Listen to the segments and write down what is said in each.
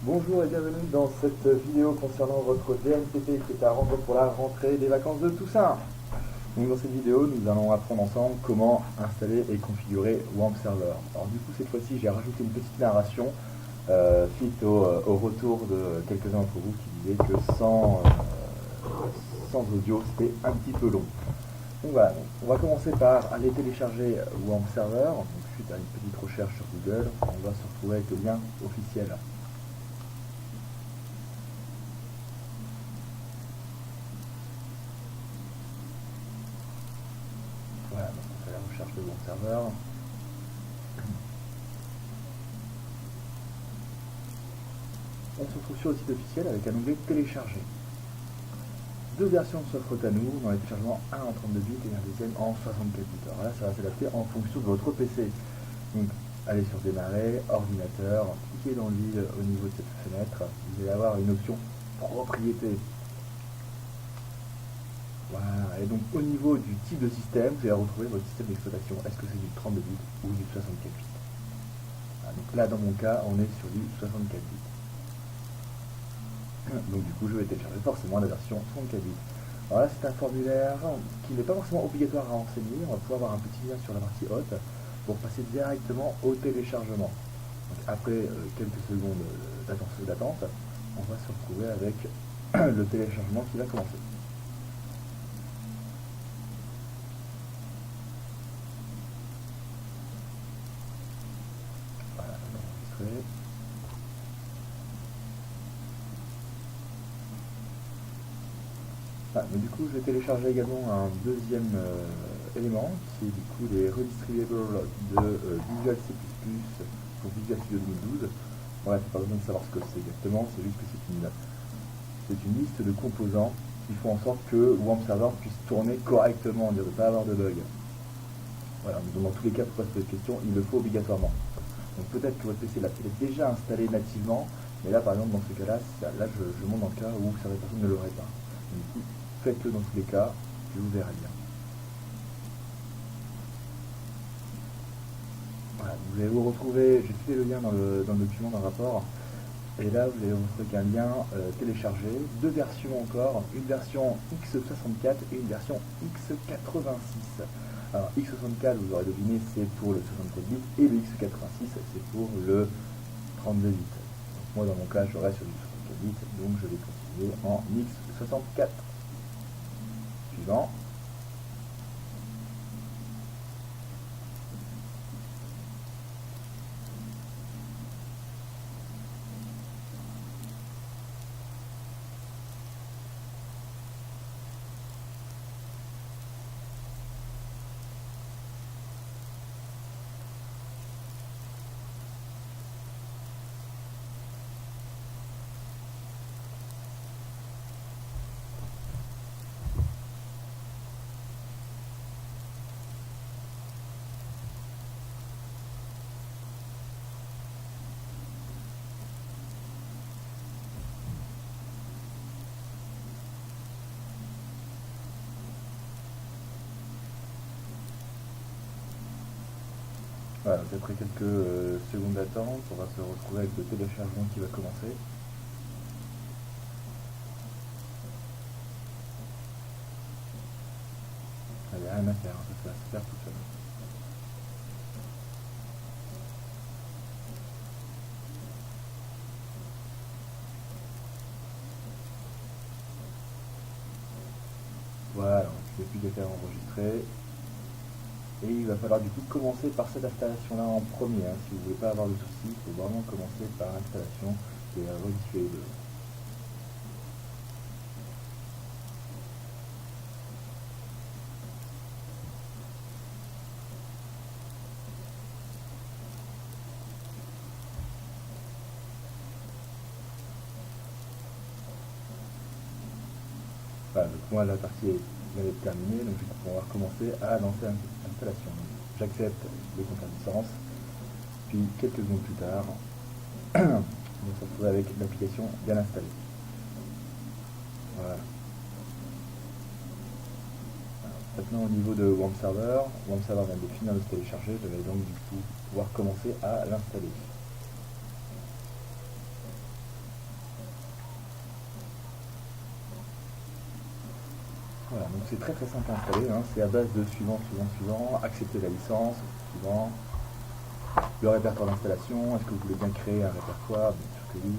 Bonjour et bienvenue dans cette vidéo concernant votre DNPP qui est à rendre pour la rentrée des vacances de Toussaint. Donc dans cette vidéo, nous allons apprendre ensemble comment installer et configurer WAMP Server. Alors du coup, cette fois-ci, j'ai rajouté une petite narration suite au retour de quelques-uns d'entre vous qui disaient que sans audio, c'était un petit peu long. Donc voilà, on va commencer par aller télécharger WAMP Server. Donc, suite à une petite recherche sur Google, on va se retrouver avec le lien officiel. Voilà, donc on fait la recherche de WAMP Server. On se retrouve sur le site officiel avec un onglet télécharger. Deux versions s'offrent à nous, dans les téléchargements, un en 32 bits et un deuxième en 64 bits. Alors là, ça va s'adapter en fonction de votre PC. Donc, allez sur démarrer, ordinateur, cliquez dans l'île au niveau de cette fenêtre, vous allez avoir une option propriété. Voilà, et donc au niveau du type de système, vous allez retrouver votre système d'exploitation. Est-ce que c'est du 32 bits ou du 64 bits? Voilà, donc là, dans mon cas, on est sur du 64 bits. Donc du coup, je vais télécharger forcément la version 64 bits. Alors là, c'est un formulaire qui n'est pas forcément obligatoire à renseigner. On va pouvoir avoir un petit lien sur la partie haute pour passer directement au téléchargement. Donc, après quelques secondes d'attente, on va se retrouver avec le téléchargement qui va commencer. Voilà, enregistré. Ah, mais du coup, je vais télécharger également un deuxième élément, qui est du coup les redistribuables de Visual C++ pour Visual Studio 2012. Voilà, c'est pas besoin de savoir ce que c'est exactement, c'est juste que c'est une liste de composants qui font en sorte que WAMP Server puisse tourner correctement, on ne pas avoir de bug. Voilà, donc dans tous les cas, pour pas se poser de questions, il le faut obligatoirement. Donc peut-être que votre PC l'a peut-être déjà installé nativement, mais là par exemple dans ce cas-là, je montre dans le cas où certaines personnes ne l'auraient pas. Donc, du coup, faites-le dans tous les cas, et vous verrez bien. Voilà, vous allez vous retrouver, j'ai fait le lien dans le document, dans le rapport, et là vous allez vous retrouver avec un lien téléchargé, deux versions encore, une version x64 et une version x86. Alors x64, vous aurez deviné, c'est pour le 64 bits, et le x86, c'est pour le 32 bits. Donc, moi dans mon cas, je reste sur du 64 bits, donc je vais continuer en x64. Suivant. Voilà, donc après quelques secondes d'attente, on va se retrouver avec le téléchargement qui va commencer. Il n'y a rien à faire, ça va se faire tout seul. Voilà, il n'y a plus qu'à faire enregistrer. Et il va falloir du coup commencer par cette installation-là en premier. Hein. Si vous ne voulez pas avoir de soucis, il faut vraiment commencer par l'installation et rediffuser les deux. Voilà, donc moi la partie vient d'être terminée, donc je vais pouvoir commencer à lancer l'installation. J'accepte le compte à licence, puis quelques secondes plus tard, on va se retrouver avec l'application bien installée. Voilà. Maintenant au niveau de WAMP Server vient de finir de se télécharger, je vais donc du coup pouvoir commencer à l'installer. Voilà, donc c'est très très simple à installer, hein. C'est à base de suivant, suivant, suivant, accepter la licence, suivant, le répertoire d'installation, est-ce que vous voulez bien créer un répertoire, bien sûr que oui,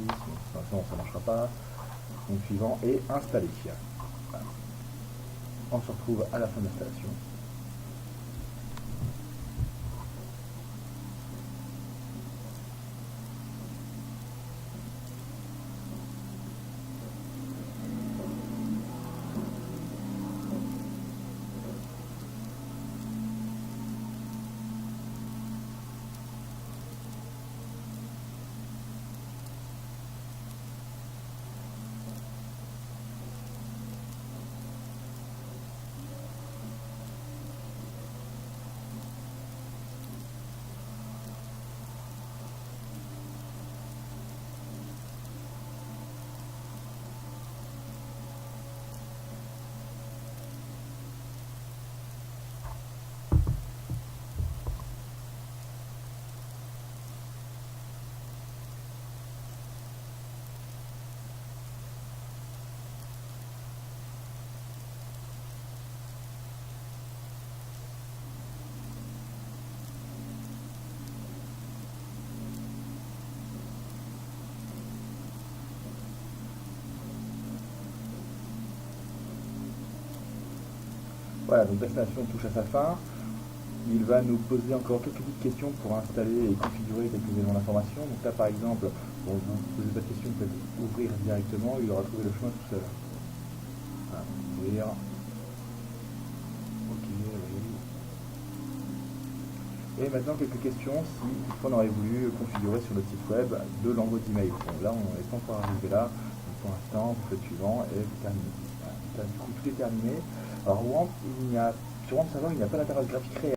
sinon ça ne marchera pas, donc suivant, et installer. Voilà. On se retrouve à la fin de l'installation. Voilà, donc l'installation touche à sa fin. Il va nous poser encore quelques petites questions pour installer et configurer quelques éléments d'information. Donc là, par exemple, bon, vous ne posez pas de questions, vous pouvez ouvrir directement, il aura trouvé le chemin tout seul. Voilà, ouvrir. Ok, oui. Et maintenant, quelques questions si on aurait voulu configurer sur le site web de l'envoi d'email. Bon, là, on n'est pas encore arrivé là. Donc, pour l'instant, vous faites suivant et vous terminez. Voilà, du coup, tout est terminé. Alors, il n'y a, sur savoir, il n'y a pas d'interface graphique réelle.